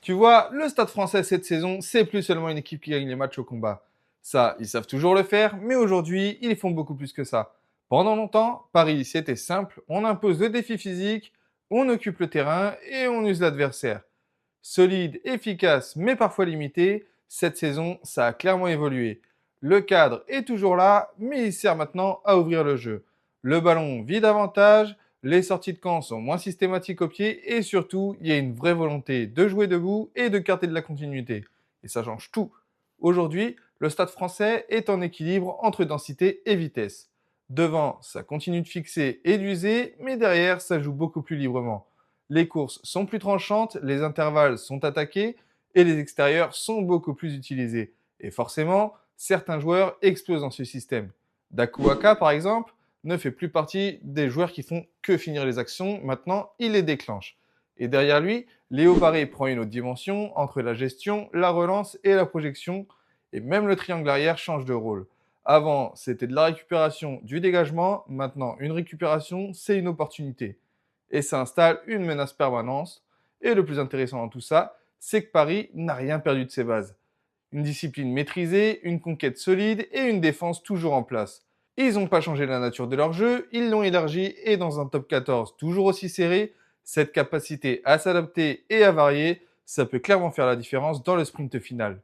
Tu vois, le Stade français cette saison, c'est plus seulement une équipe qui gagne les matchs au combat. Ça, ils savent toujours le faire, mais aujourd'hui, ils font beaucoup plus que ça. Pendant longtemps, Paris, c'était simple, on impose le défi physique, on occupe le terrain et on use l'adversaire. Solide, efficace, mais parfois limité, cette saison, ça a clairement évolué. Le cadre est toujours là, mais il sert maintenant à ouvrir le jeu. Le ballon vit davantage, les sorties de camp sont moins systématiques au pied et surtout, il y a une vraie volonté de jouer debout et de garder de la continuité. Et ça change tout. Aujourd'hui, le stade français est en équilibre entre densité et vitesse. Devant, ça continue de fixer et d'user, mais derrière, ça joue beaucoup plus librement. Les courses sont plus tranchantes, les intervalles sont attaqués et les extérieurs sont beaucoup plus utilisés. Et forcément, certains joueurs explosent dans ce système. Dakuaka, par exemple, ne fait plus partie des joueurs qui font que finir les actions, maintenant il les déclenche. Et derrière lui, Léo Barré prend une autre dimension entre la gestion, la relance et la projection, et même le triangle arrière change de rôle. Avant, c'était de la récupération, du dégagement, maintenant une récupération, c'est une opportunité et ça installe une menace permanente. Et le plus intéressant dans tout ça, c'est que Paris n'a rien perdu de ses bases. Une discipline maîtrisée, une conquête solide et une défense toujours en place. Ils n'ont pas changé la nature de leur jeu, ils l'ont élargi et dans un top 14 toujours aussi serré, cette capacité à s'adapter et à varier, ça peut clairement faire la différence dans le sprint final.